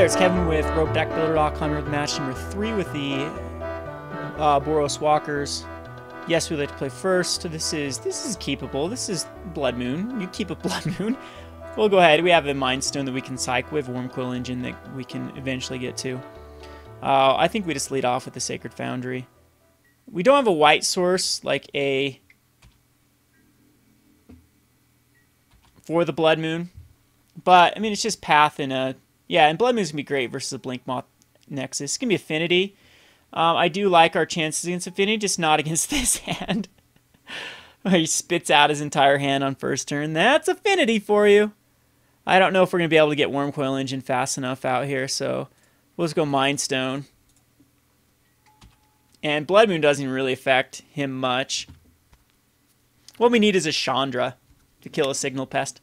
there, it's Kevin with RopeDeckBuilder.com. We're with match number 3 with the Boros Walkers. Yes, we like to play first. This is keepable. This is Blood Moon. You keep a Blood Moon. We'll go ahead. We have a Mind Stone that we can psych with, Wormcoil Engine that we can eventually get to. I think we just lead off with the Sacred Foundry. We don't have a white source like a for the Blood Moon, but I mean it's just Path and a and Blood Moon's gonna be great versus a Blink Moth Nexus. It's gonna be Affinity. I do like our chances against Affinity, just not against this hand. He spits out his entire hand on first turn. That's Affinity for you. I don't know if we're gonna be able to get Wormcoil Engine fast enough out here, so we'll just go Mind Stone. And Blood Moon doesn't really affect him much. What we need is a Chandra to kill a Signal Pest.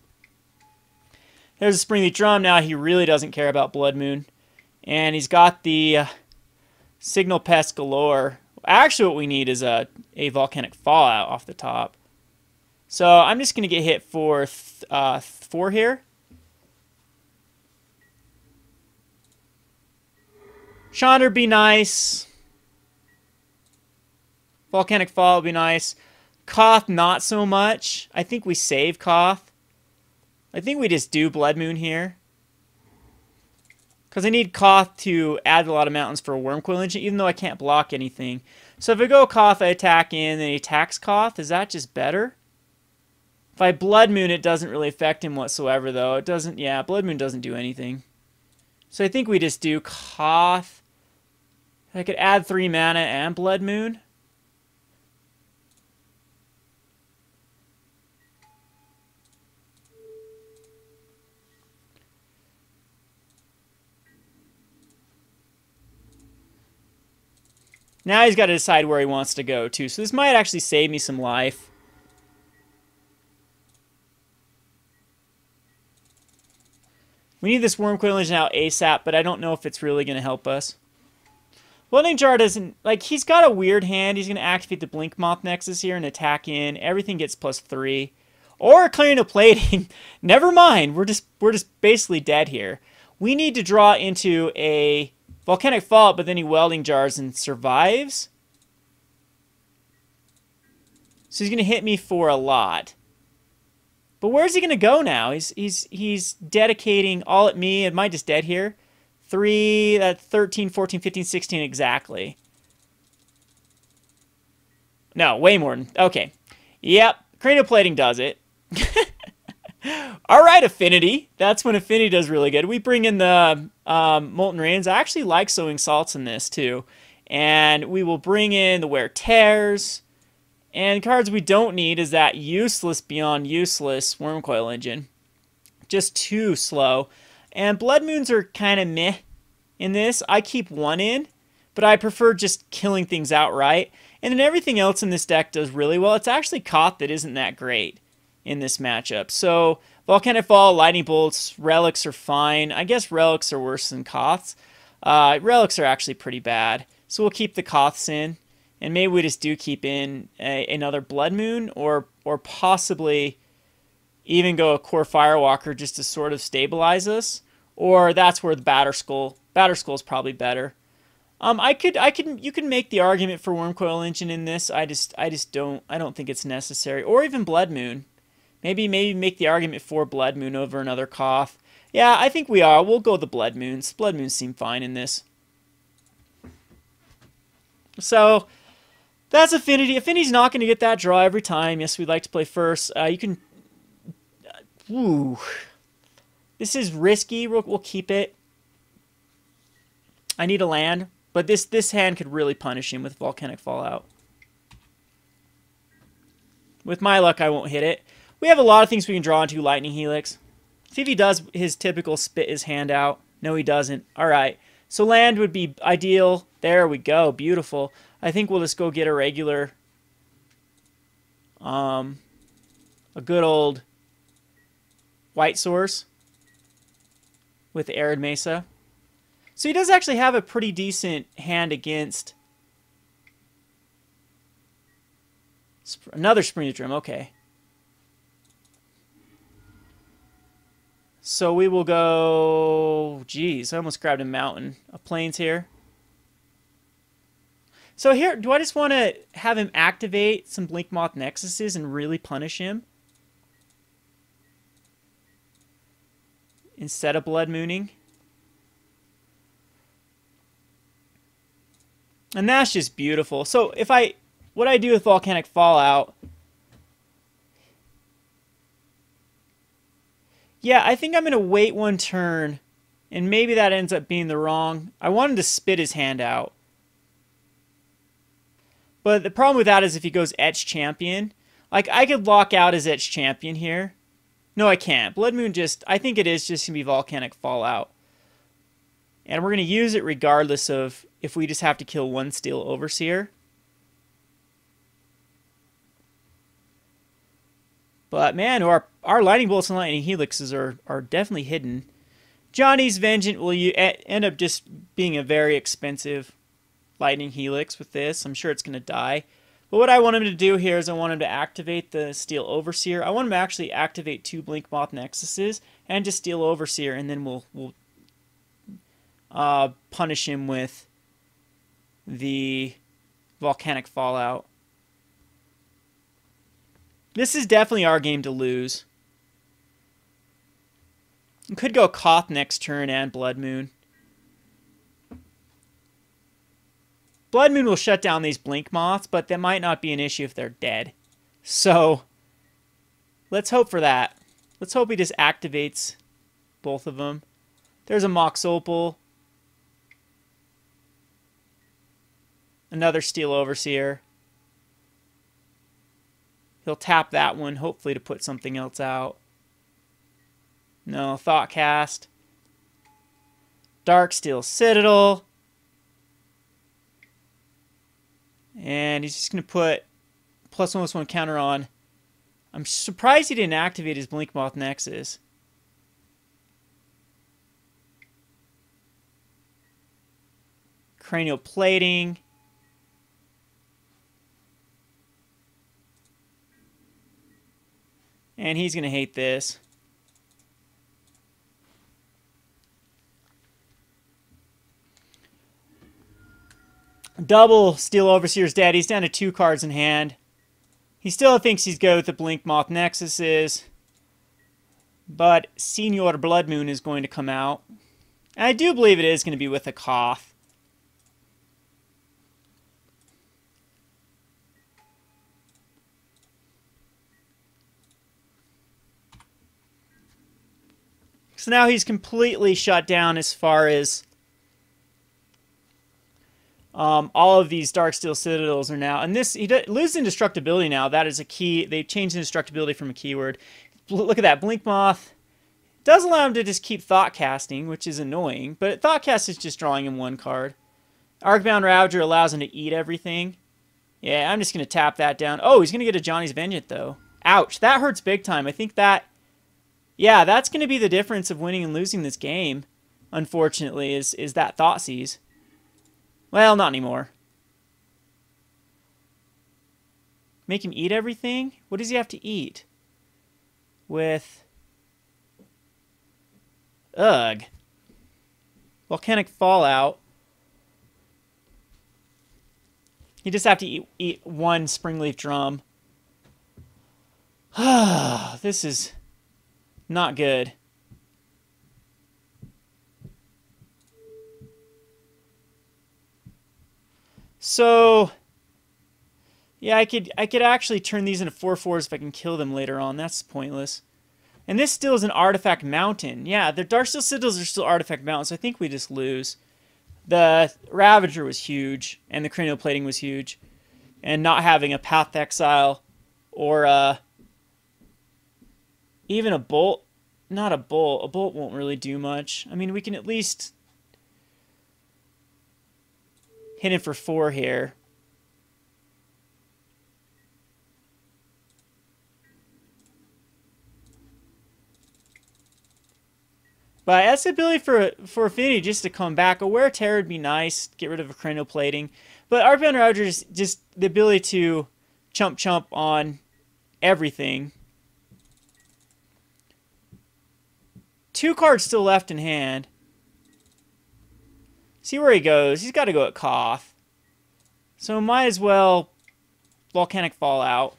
There's a Springleaf Drum. Now he really doesn't care about Blood Moon. And he's got the Signal Pest galore. Actually, what we need is a Volcanic Fallout off the top. So I'm just going to get hit for 4 here. Chandra be nice. Volcanic Fallout would be nice. Koth, not so much. I think we save Koth. I think we just do Blood Moon here. Because I need Koth to add a lot of mountains for a Wormcoil Engine, even though I can't block anything. So if I go Koth, I attack in, then he attacks Koth. Is that just better? If I Blood Moon, it doesn't really affect him whatsoever, though. It doesn't, yeah, Blood Moon doesn't do anything. So I think we just do Koth. I could add 3 mana and Blood Moon. Now he's got to decide where he wants to go, too. So this might actually save me some life. We need this Wormcoil Engine out ASAP, but I don't know if it's really going to help us. Welding Jar doesn't... Like, he's got a weird hand. He's going to activate the Blink Moth Nexus here and attack in. Everything gets +3. Or Clearing of Plating. Never mind. We're just basically dead here. We need to draw into a Volcanic Fallout, but then he Welding Jars and survives. So he's going to hit me for a lot. But where's he going to go now? He's dedicating all at me. Am I just dead here? 3, that's 13, 14, 15, 16 exactly. No, way more than... Okay. Yep. Cranioplating does it. Alright, Affinity. That's when Affinity does really good. We bring in the Molten Rains. I actually like Sowing Salts in this, too. And we will bring in the Wear Tears. And cards we don't need is that useless beyond useless Wormcoil Engine. Just too slow. And Blood Moons are kind of meh in this. I keep 1 in, but I prefer just killing things outright. And then everything else in this deck does really well. It's actually Koth that isn't that great in this matchup. So Volcanic Fall, Lightning Bolts, Relics are fine. I guess Relics are worse than Koths. Relics are actually pretty bad. So we'll keep the Koths in. And maybe we just do keep in another Blood Moon, or possibly even go a Core Firewalker just to sort of stabilize us. Or that's where the Batterskull is probably better. You can make the argument for Wormcoil Engine in this. I don't think it's necessary. Or even Blood Moon. Maybe make the argument for Blood Moon over another Koth. Yeah, I think we are. We'll go the Blood Moons. Blood Moons seem fine in this. So that's Affinity. Affinity's not going to get that draw every time. Yes, we'd like to play first. You can... Ooh. This is risky. We'll keep it. I need a land. But this hand could really punish him with Volcanic Fallout. With my luck, I won't hit it. We have a lot of things we can draw into. Lightning Helix. See if he does his typical spit his hand out. No, he doesn't. Alright. So land would be ideal. There we go. Beautiful. I think we'll just go get a regular... a good old white source with Arid Mesa. So he does actually have a pretty decent hand against... Another Spring Drum. Okay. So we will go... Geez, I almost grabbed a mountain. A plains here. So here, do I just want to have him activate some Blinkmoth Nexuses and really punish him? Instead of Blood Mooning? And that's just beautiful. So if what I do with Volcanic Fallout... Yeah, I think I'm going to wait one turn, and maybe that ends up being the wrong... I want him to spit his hand out. But the problem with that is if he goes Etch Champion, like I could lock out his Etch Champion here. No, I can't. Blood Moon just, I think it is just going to be Volcanic Fallout. And we're going to use it regardless of if we just have to kill one Steel Overseer. But man, our Lightning Bolts and Lightning Helixes are definitely hidden. Johnny's Vengeance will end up just being a very expensive Lightning Helix with this. I'm sure it's going to die. But what I want him to do here is I want him to activate the Steel Overseer. I want him to actually activate 2 Blinkmoth Nexuses and just Steel Overseer, and then we'll punish him with the Volcanic Fallout. This is definitely our game to lose. We could go Koth next turn and Blood Moon. Blood Moon will shut down these Blink Moths, but that might not be an issue if they're dead. So, let's hope for that. Let's hope he just activates both of them. There's a Mox Opal. Another Steel Overseer. He'll tap that one, hopefully to put something else out. No, Thoughtcast. Darksteel Citadel. And he's just going to put +1/+1 counter on. I'm surprised he didn't activate his Blinkmoth Nexus. Cranial Plating. And he's going to hate this. Double Steel Overseer's dead. He's down to 2 cards in hand. He still thinks he's good with the Blinkmoth Nexuses. But Senior Blood Moon is going to come out. And I do believe it is going to be with a Koth. So now he's completely shut down as far as all of these Darksteel Citadels are now. And this, he loses indestructibility now. That is a key. They've changed indestructibility from a keyword. Look at that. Blinkmoth does allow him to just keep Thought Casting, which is annoying. But Thought Cast is just drawing him 1 card. Arcbound Ravager allows him to eat everything. Yeah, I'm just going to tap that down. Oh, he's going to get a Johnny's Vengeance, though. Ouch. That hurts big time. I think that... Yeah, that's going to be the difference of winning and losing this game, unfortunately, is that Thoughtseize. Well, not anymore. Make him eat everything? What does he have to eat? With... Ugh. Volcanic Fallout. You just have to eat 1 Springleaf Drum. This is not good. So, yeah, I could actually turn these into 4/4s if I can kill them later on. That's pointless. And this still is an Artifact Mountain. Yeah, the Darksteel Citadels are still Artifact Mountains, so I think we just lose. The Ravager was huge, and the Cranial Plating was huge. And not having a Path to Exile or even a Bolt. Not a Bolt. A Bolt won't really do much. I mean, we can at least hit him for 4 here. But that's the ability for Affinity just to come back. A Wear Terror would be nice. Get rid of a Cranial Plating. But Arcbound Ravager is just the ability to chump on everything. 2 cards still left in hand. See where he goes. He's got to go at Koth. So might as well Volcanic Fallout.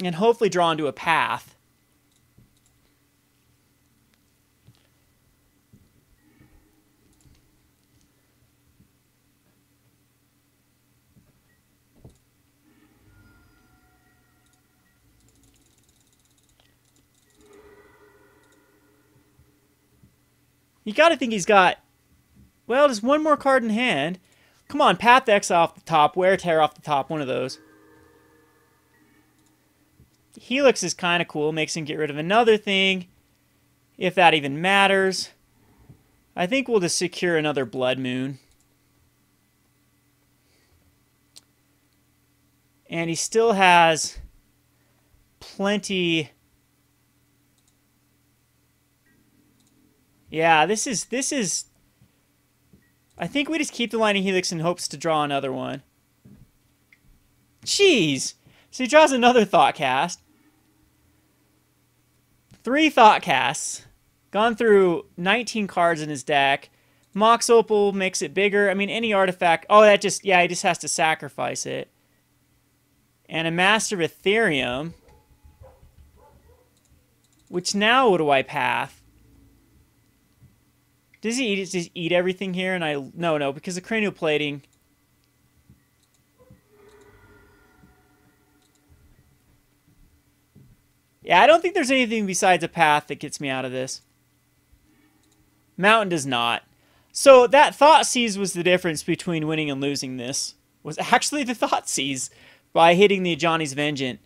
And hopefully draw into a path. You got to think he's got, well, just one more card in hand. Come on, Path X off the top, Wear Tear off the top, one of those. Helix is kind of cool, makes him get rid of another thing, if that even matters. I think we'll just secure another Blood Moon. And he still has plenty. Yeah, this is. I think we just keep the Lightning Helix in hopes to draw another one. Jeez! So he draws another Thought Cast. 3 Thought Casts. Gone through 19 cards in his deck. Mox Opal makes it bigger. I mean, any artifact. Oh, that just. Yeah, he just has to sacrifice it. And a Master of Ethereum. Which now, what do I path? Does he just eat everything here? And no, because of cranial plating. Yeah, I don't think there's anything besides a path that gets me out of this. Mountain does not. So that Thoughtseize was the difference between winning and losing this. Was actually the Thoughtseize by hitting the Johnny's Vengeance.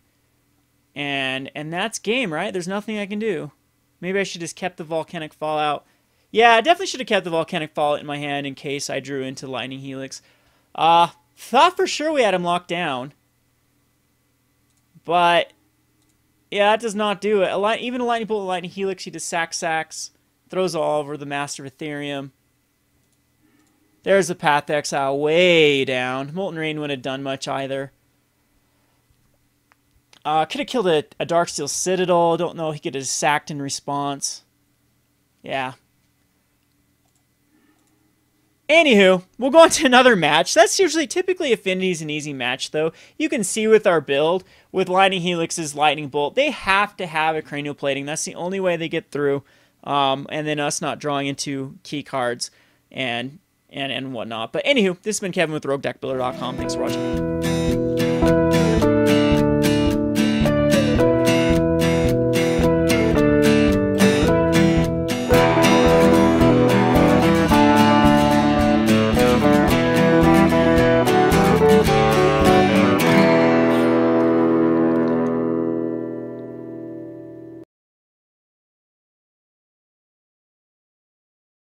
And that's game, right? There's nothing I can do. Maybe I should just kept the Volcanic Fallout. Yeah, I definitely should have kept the Volcanic Fallout in my hand in case I drew into Lightning Helix. Thought for sure we had him locked down. But, yeah, that does not do it. Even a Lightning Bolt and Lightning Helix, he just sacks, throws all over the Master of Ethereum. There's the Path Exile way down. Molten Rain wouldn't have done much either. Could have killed a Darksteel Citadel. Don't know. He could have sacked in response. Yeah. Anywho, we'll go on to another match. That's typically Affinity's an easy match, though. You can see with our build, with Lightning Helix's Lightning Bolt, they have to have a cranial plating. That's the only way they get through. And then us not drawing into key cards and whatnot. But anywho, this has been Kevin with RogueDeckBuilder.com. Thanks for watching.